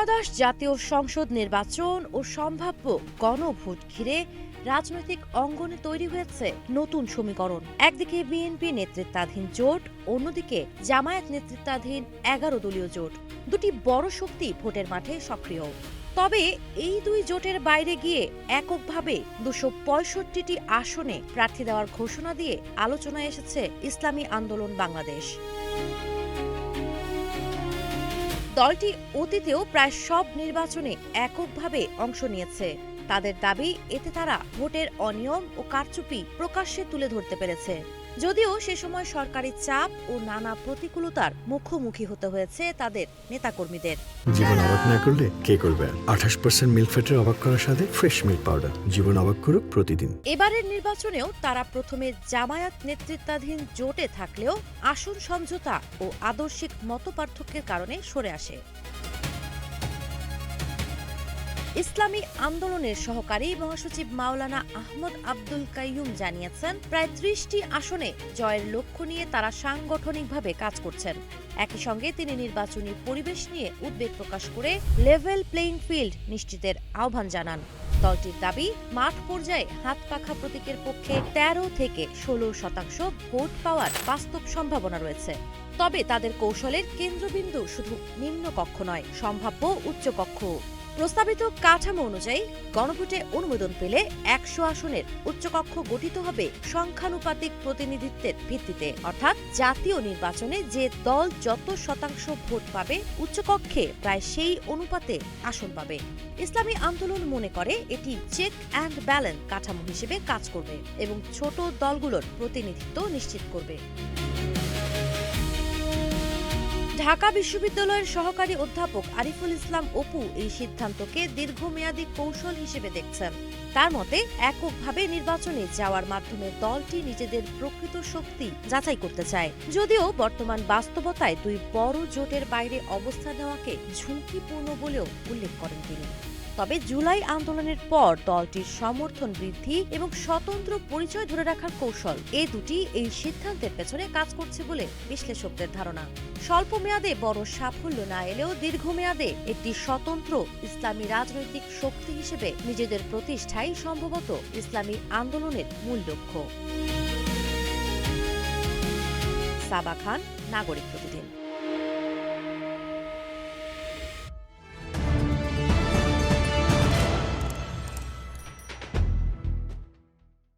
ত্রয়োদশ জাতীয় সংসদ নির্বাচন ও সম্ভাব্য গণভোট ঘিরে রাজনৈতিক অঙ্গনে তৈরি হয়েছে নতুন সমীকরণ। একদিকে বিএনপি নেতৃত্বাধীন জোট, অন্যদিকে জামায়াত নেতৃত্বাধীন 11 দলীয় জোট। দুটি বড় শক্তি ভোটের মাঠে সক্রিয়। তবে এই দুই জোটের বাইরে গিয়ে এককভাবে 265টি আসনে প্রার্থী দেওয়ার ঘোষণা দিয়ে আলোচনায় এসেছে ইসলামী আন্দোলন বাংলাদেশ। দলটি অতীতেও প্রায় সব নির্বাচনে এককভাবে অংশ নিয়েছে। তাদের দাবি, এতে তারা ভোটের অনিয়ম ও কারচুপি প্রকাশ্যে তুলে ধরতে পেরেছে। যদিও সে সময় সরকারি চাপ ও নানা প্রতিকূলতার মুখোমুখি হতে হয়েছে তাদের নেতাকর্মীদের। জীবন অবাক না করলে কে করবে? 28% মিল্ক ফ্যাটের অবাক করার সাথে ফ্রেশ মিল্ক পাউডার। জীবন অবাক করুক প্রতিদিন। এবারের নির্বাচনেও তারা প্রথমে জামায়াত নেতৃত্বাধীন জোটে থাকলেও আসন সমঝোতা ও আদর্শিক মতপার্থক্যের কারণে সরে আসে। ইসলামী আন্দোলনের সহকারী মহাসচিব মাওলানা আহমদ আব্দুল কাইয়ুম জানিয়েছেন, প্রায় 30টি আসনে জয়ের লক্ষ্য নিয়ে তারা সাংগঠনিকভাবে কাজ করছেন। একই সঙ্গে তিনি নির্বাচনী পরিবেশ নিয়ে উদ্বেগ প্রকাশ করে লেভেল প্লেইং ফিল্ড নিশ্চিতের আহ্বান জানান। দলটির দাবি, মাঠ পর্যায়ে হাত পাখা প্রতীকের পক্ষে 13 থেকে 16% ভোট পাওয়ার বাস্তব সম্ভাবনা রয়েছে। তবে তাদের কৌশলের কেন্দ্রবিন্দু শুধু নিম্নকক্ষ নয়, সম্ভাব্য উচ্চকক্ষ। প্রস্তাবিত কাঠামো অনুযায়ী গণভোটে অনুমোদন পেলে 100 আসনের উচ্চকক্ষ গঠিত হবে সংখ্যানুপাতিক প্রতিনিধিত্বের ভিত্তিতে, অর্থাৎ জাতীয় নির্বাচনে যে দল যত শতাংশ ভোট পাবে উচ্চকক্ষে প্রায় সেই অনুপাতে আসন পাবে। ইসলামী আন্দোলন মনে করে এটি চেক অ্যান্ড ব্যালেন্স কাঠামো হিসেবে কাজ করবে এবং ছোট দলগুলোর প্রতিনিধিত্ব নিশ্চিত করবে। ঢাকা বিশ্ববিদ্যালয়ের সহকারী অধ্যাপক আরিফুল ইসলাম অপু এই সিদ্ধান্তকে দীর্ঘমেয়াদী কৌশল হিসেবে দেখছেন। তার মতে, এককভাবে নির্বাচনে যাওয়ার মাধ্যমে দলটি নিজেদের প্রকৃত শক্তি যাচাই করতে চায়। যদিও বর্তমান বাস্তবতায় দুই বড় জোটের বাইরে অবস্থান নেওয়াকে ঝুঁকিপূর্ণ বলেও উল্লেখ করেন তিনি। তবে জুলাই আন্দোলনের পর দলটির সমর্থন বৃদ্ধি এবং স্বতন্ত্র পরিচয় ধরে রাখার কৌশল, এই দুটি এই সিদ্ধান্তের পেছনে কাজ করছে বলে বিশ্লেষকদের ধারণা। স্বল্প মেয়াদে বড় সাফল্য না এলেও দীর্ঘমেয়াদে একটি স্বতন্ত্র ইসলামী রাজনৈতিক শক্তি হিসেবে নিজেদের প্রতিষ্ঠাই সম্ভবত ইসলামী আন্দোলনের মূল লক্ষ্য। সাবা খান, নাগরিক প্রতিনিধি।